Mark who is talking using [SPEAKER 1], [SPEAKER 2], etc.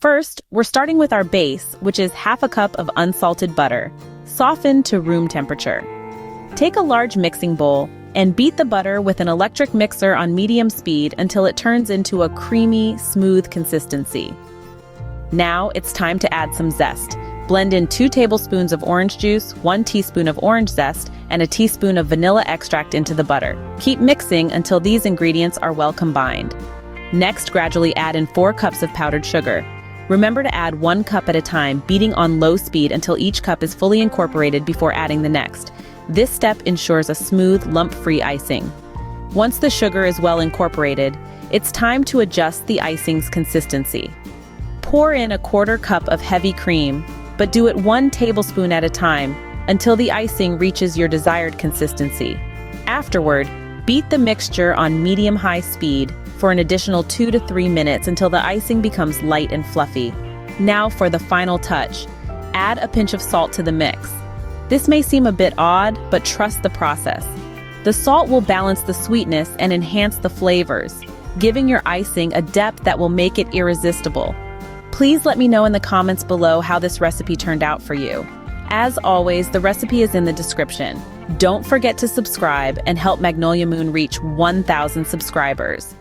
[SPEAKER 1] First, we're starting with our base, which is half a cup of unsalted butter, softened to room temperature. Take a large mixing bowl and beat the butter with an electric mixer on medium speed until it turns into a creamy, smooth consistency. Now it's time to add some zest. Blend in 2 tablespoons of orange juice, 1 teaspoon of orange zest, and a teaspoon of vanilla extract into the butter. Keep mixing until these ingredients are well combined. Next, gradually add in 4 cups of powdered sugar. Remember to add 1 cup at a time, beating on low speed until each cup is fully incorporated before adding the next. This step ensures a smooth, lump-free icing. Once the sugar is well incorporated, it's time to adjust the icing's consistency. Pour in a 1/4 cup of heavy cream, but do it 1 tablespoon at a time until the icing reaches your desired consistency. Afterward, beat the mixture on medium-high speed for an additional 2 to 3 minutes until the icing becomes light and fluffy. Now for the final touch, add a pinch of salt to the mix. This may seem a bit odd, but trust the process. The salt will balance the sweetness and enhance the flavors, giving your icing a depth that will make it irresistible. Please let me know in the comments below how this recipe turned out for you. As always, the recipe is in the description. Don't forget to subscribe and help Magnolia Moon reach 1,000 subscribers.